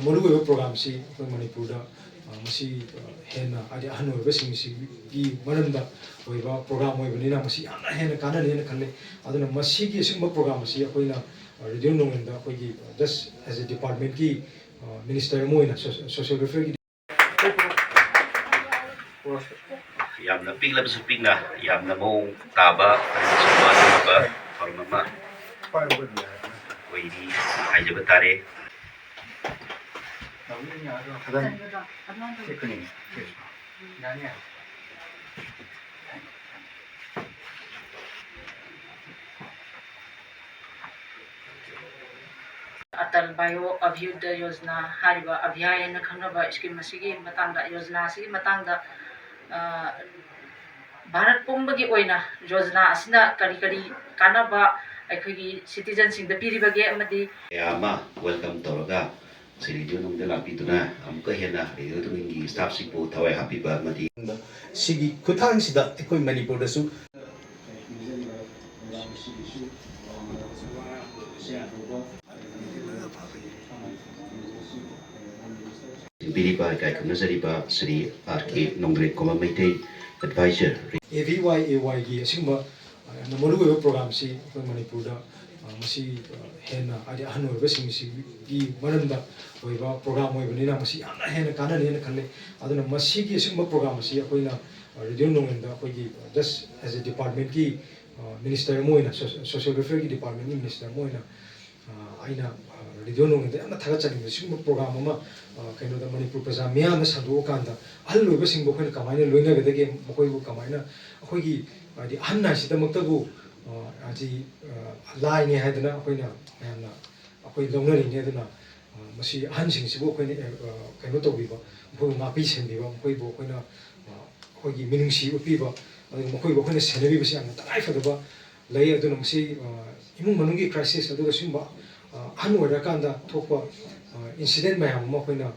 ꯃꯔꯨꯑꯣꯏꯕ ꯄ꯭ꯔꯣꯒ꯭ꯔꯥꯝꯁꯤ ꯑꯩꯈꯣꯏ ꯃꯅꯤꯄꯨꯔꯗ ꯃꯁꯤ ꯍꯦꯟꯅ ꯍꯥꯏꯗꯤ ꯑꯍꯟ ꯑꯣꯏꯕꯁꯤꯡꯒꯤ ꯃꯔꯝꯗ ꯑꯣꯏꯕ ꯄ꯭ꯔꯣꯒ꯭ꯔꯥꯝ ꯑꯣꯏꯕꯅꯤꯅ ꯃꯁꯤ ꯌꯥꯝꯅ ꯍꯦꯟꯅ ꯀꯥꯟꯅꯅꯤꯅ ꯈꯜꯂꯤ ꯑꯗꯨꯅ ꯃꯁꯤꯒꯤ ꯑꯁꯤꯒꯨꯝꯕ ꯄ꯭ꯔꯣꯒ꯭ꯔꯥꯝ ꯑꯁꯤ ꯑꯩꯈꯣꯏꯅ ꯔꯦꯗꯤꯑꯣ ꯅꯣꯡꯉꯦꯟꯗ ꯑꯩꯈꯣꯏꯒꯤ ꯖꯁ ꯑꯦज ꯑꯦ ꯗꯤꯄꯥꯔꯠꯃꯦꯟꯠꯀꯤ ꯃꯤꯅꯤꯁꯇꯔ ꯑꯃ ꯑꯣꯏꯅ ꯁꯣꯁꯤꯌꯦꯜ ꯋꯦꯜꯐꯤꯌꯔꯒꯤ ꯌꯥꯝꯅ ꯄꯤꯛꯂꯕꯁꯨ ꯄꯤꯛꯅ ꯌꯥꯝꯅ ꯃꯑꯣꯡ ꯇꯥꯕ ꯑꯗꯨꯒꯨꯝꯕ ꯊꯧꯔꯝ ꯑꯃ ꯑꯣꯏꯔꯤ ꯍꯥꯏꯖꯕ ꯇꯥꯔꯦ. अटल बायो अभ्युदय योजना हारिबा अभियान खंगबा स्कीम असिगी मतंगदा योजना असिगी मतंगदा भारत पुंबगी ओइना योजना असिना करी करी कानबा अखोगी सिटीजन सिंगदा पिरिबगे अमदी यामा वेलकम तौरगा रेडियो नोंगदा लापिदुना अमुका हेना रेडियो तुंगी स्टाफ सिंगबु थवाई हापिबा अमदी सिगी खुथांगसिदा अखोई मणिपुरदसु Biriba kai khunazariba Sri R.K. Nongre Koma Maitai Advisor AVY की असिंबा मरुओइबा प्रोग्रामसी अखोई मणिपुरदा मसी हेन्ना आदि अहन ओइबसिंगसिगी मरमदा ओइबा प्रोग्राम ओइबनिना मसी यामना हेन्ना काननिना खल्ले अदुना मसीगी असिंबा प्रोग्रामसी अखोइना रेडियो नोंगेंदा अखोइगी जस्ट एज ए डिपार्टमेंट की मिनिस्टर अमा ओइना सोशल वेलफेयर की डिपार्टमेंट की मिनिस्टर अमा ओइना आइना रेडियो नोंगेंदा यामना थागतचनिंग असिंबा प्रोग्राम अमा कइनोदा मणिपुर प्रजा मियामना संदोकांदा अहल ओइबसिंगबु अखोइना कमाइना लोइनगदगे मखोइबु कमाइना अखोइगी आदि अहन हाइसिदमक्तबु आदि लाइने हाइदना अखोइना यामना अखोइ लौनरिने अदुना मसी अहनसिंगसिबु अखोइना कइनो तौबिबा मखोइबु मापि सेनबिबा मखोइबु अखोइना अखोइगी मिनुंगसि उपिबा अदु मखोइबु अखोइना सेनबिबसि यामना तंगाइफदबा लई अदुना मसी इमुंग मनुंगी क्राइसिस अदुगा सिंबा अहन ओइरकांदा थोकपा इंसिडेंट मैम अमा अखोइना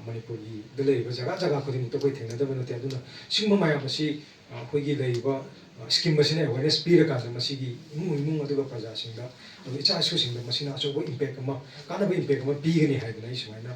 मणिपुरगी दलेरिबा जगह जगह खुदिमुक्ता अखोइ थेंगनदबा नते अदुना सिंबा मैम असि अखोइगी लेरिबा स्कीम मसिना अवेयरनेस पीरकांदा मसिगी इमुंग अदुगा प्रजासिंगदा अदु इचा इशुसिंगदा मसिना अचौबा इम्पैक्ट अमा कानबा इम्पैक्ट अमा पीगनी हाइदना इसुमाइना